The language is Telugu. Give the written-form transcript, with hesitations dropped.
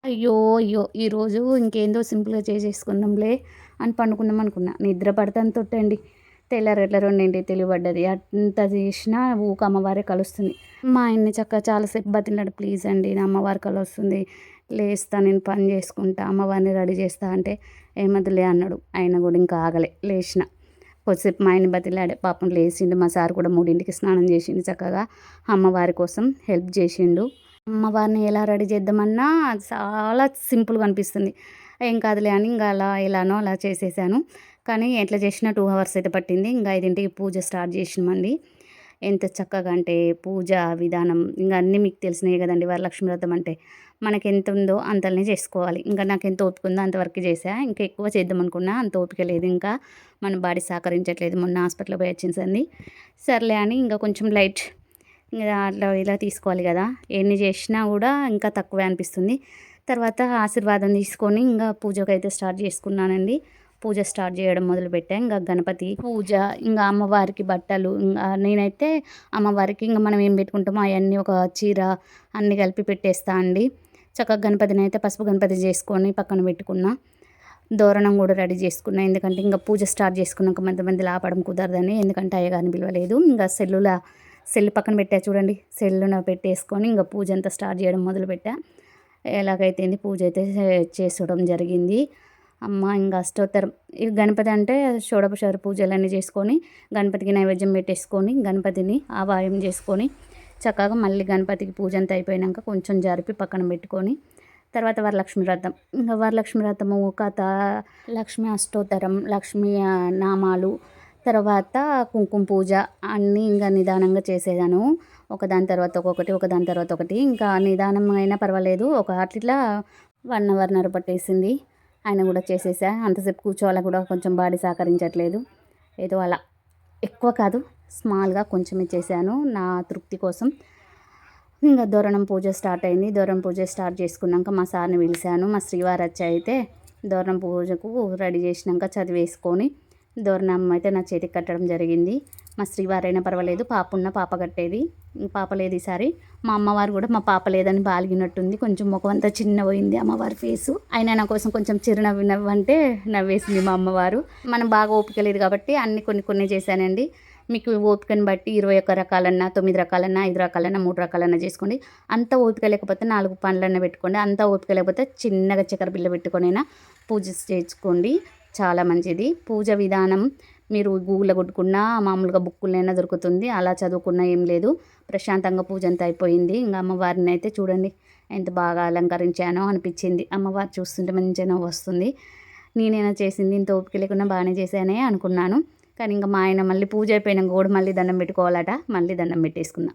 అయ్యో! అయ్యో! ఈరోజు ఇంకేందో సింపుల్‌గా చేసేసుకుందాంలే అని పండుకుందాం అనుకున్నా. నిద్ర పడతాను తొట్టండి. తెల్లారగట్ల 2కి తెలివిపడ్డది. ఎంత చేసినా ఊకే అమ్మవారే కలుస్తుంది. మా ఆయన్ని చక్కగా చాలా సేపు బతిమిలాడి, ప్లీజ్ అండి నా అమ్మవారు కలొస్తుంది. లేస్తా, నేను పని చేసుకుంటా, అమ్మవారిని రెడీ చేస్తా అంటే ఏమొద్దులే అన్నాడు. ఆయన కూడా ఇంకా ఆగలే. లేచిన కొద్దిసేపు మా ఆయన్ని బతిమిలాడా. పాపం లేచిండు. మా సార్ కూడా 3కి స్నానం చేసిండు. చక్కగా అమ్మవారి కోసం హెల్ప్ చేసిండు. అమ్మవారిని ఎలా రెడీ చేద్దామన్నా చాలా సింపుల్‌గా అనిపిస్తుంది. ఏం కాదులే అని ఇంక ఎలానో అలా చేసేసాను. కానీ ఎట్లా చేసినా 2 అవర్స్ అయితే పట్టింది. ఇంక 5కి పూజ స్టార్ట్ చేసినామండి. ఎంత చక్కగా అంటే పూజ విధానం ఇంక అన్నీ మీకు తెలిసినయే కదండీ! వరలక్ష్మి వ్రతం అంటే. మనకెంత ఉందో అంతల్నే చేసుకోవాలి. ఇంకా నాకెంత ఓపిక ఉందో అంతవరకే చేశా. ఇంకా ఎక్కువ చేద్దామనుకున్నా అంత ఓపిక లేదు ఇంకా. మన బాడీ సహకరించట్లేదు. మొన్న హాస్పిటల్‌కి పోయి వచ్చిన సంది. సర్లే అని ఇంకా కొంచెం లైట్ ఇంగ అట్లా ఇలా తీసుకోవాలి కదా! ఎన్ని చేసినా కూడా ఇంకా తక్కువే అనిపిస్తుంది. తర్వాత ఆశీర్వాదం తీసుకొని ఇంగా పూజకైతే స్టార్ట్ చేసుకున్నానండి. పూజ స్టార్ట్ చేయడం మొదలుపెట్టా. ఇంగా గణపతి పూజ, ఇంగా అమ్మవారికి బట్టలు, ఇంగా నేనైతే అమ్మవారికి ఇంగ మనం ఏం పెట్టుకుంటామో అయన్నీ ఒక చీర అన్నీ కలిపి పెట్టేస్తా అండి. చక్కగా గణపతినైతే పసుపు గణపతి చేసుకొని పక్కన పెట్టుకున్నా. తోరణం కూడా రెడీ చేసుకున్నా. ఎందుకంటే ఇంగ పూజ స్టార్ట్ చేసుకున్నాక మధ్య ఆపడం కుదరదని. ఎందుకంటే అయ్యగారిని పిలవలేదు. ఇంగ సెల్ పక్కన పెట్టా చూడండి. సెల్లున పెట్టేసుకొని ఇంగ పూజ అంతా స్టార్ట్ చేయడం మొదలుపెట్టా. ఎలాగైతే ఏంది పూజ అయితే చేసుకోవడం జరిగింది. అమ్మ ఇంగ అష్టోత్తరం ఈ గణపతి అంటే షోడశోపచార పూజలన్నీ చేసుకొని గణపతికి నైవేద్యం పెట్టేసుకొని గణపతిని ఆవాహన చేసుకొని చక్కగా మళ్ళీ గణపతికి పూజ అంతా అయిపోయినాక కొంచెం జరిపి పక్కన పెట్టుకొని తర్వాత వరలక్ష్మి వ్రతం. ఇంక వరలక్ష్మి వ్రతము కథ, లక్ష్మీ అష్టోత్తరం, లక్ష్మీ నామాలు, తర్వాత కుంకుమ పూజ అన్నీ ఇంకా నిదానంగా చేసేదాను. ఒకదాని తర్వాత ఒక్కొక్కటి, ఒకదాని తర్వాత ఒకటి. ఇంకా నిదానం అయినా పర్వాలేదు. ఒక అట్లా 1 అవర్‌న్నర పట్టేసింది. ఆయన కూడా చేసేసా. అంతసేపు కూర్చోవాలని కూడా కొంచెం బాడీ సహకరించట్లేదు. ఏదో అలా ఎక్కువ కాదు, స్మాల్‌గా కొంచెమే చేశాను నా తృప్తి కోసం. ఇంక తోరణం పూజ స్టార్ట్ అయింది. తోరణం పూజ స్టార్ట్ చేసుకున్నాక మా సార్ని పిలిచాను. మా శ్రీవారచ్చ అయితే తోరణం పూజకు రెడీ చేసినాక చదివేసుకొని తోరణం అయితే నా చేతికి కట్టడం జరిగింది. మా శ్రీవారైనా పర్వాలేదు, పాప కట్టేది. పాప లేదు ఈసారి. మా అమ్మవారు కూడా మా పాప లేదని బాలిగినట్టుంది. కొంచెం ముఖం అంతా చిన్నపోయింది అమ్మవారి ఫేసు. అయినా నా కోసం కొంచెం చిరునవ్వు నవ్వంటే నవ్వేసింది మా అమ్మవారు. మనం బాగా ఓపిక లేదు కాబట్టి అన్ని కొన్ని చేశానండి. మీకు ఓపికను బట్టి 21 రకాలన్నా, 9 రకాలన్నా, 5 రకాలన్నా, 3 రకాలన్నా చేసుకోండి. అంత ఓపిక లేకపోతే 4 పండ్లన్నా పెట్టుకోండి. అంత ఓపిక లేకపోతే చిన్నగా చక్కెర బిళ్ళ పెట్టుకొనైనా పూజ చేసుకోండి. చాలా మంచిది. పూజ విధానం మీరు గూగుల్‌లో కొట్టుకున్నా మామూలుగా బుక్కులైనా దొరుకుతుంది. అలా చదువుకున్నా ఏం లేదు. ప్రశాంతంగా పూజ అంతా అయిపోయింది. ఇంక అమ్మవారిని అయితే చూడండి ఎంత బాగా అలంకరించానో అనిపించింది. అమ్మవారు చూస్తుంటే మంచిగా నవ్వొస్తుంది. నేనైనా చేసింది ఇంత ఓపిక లేకుండా బాగానే చేశానే అనుకున్నాను. కానీ ఇంక మా ఆయన మళ్ళీ పూజ అయిపోయినాక కూడా మళ్ళీ దండం పెట్టుకోవాలట. మళ్ళీ దండం పెట్టేసుకున్నా.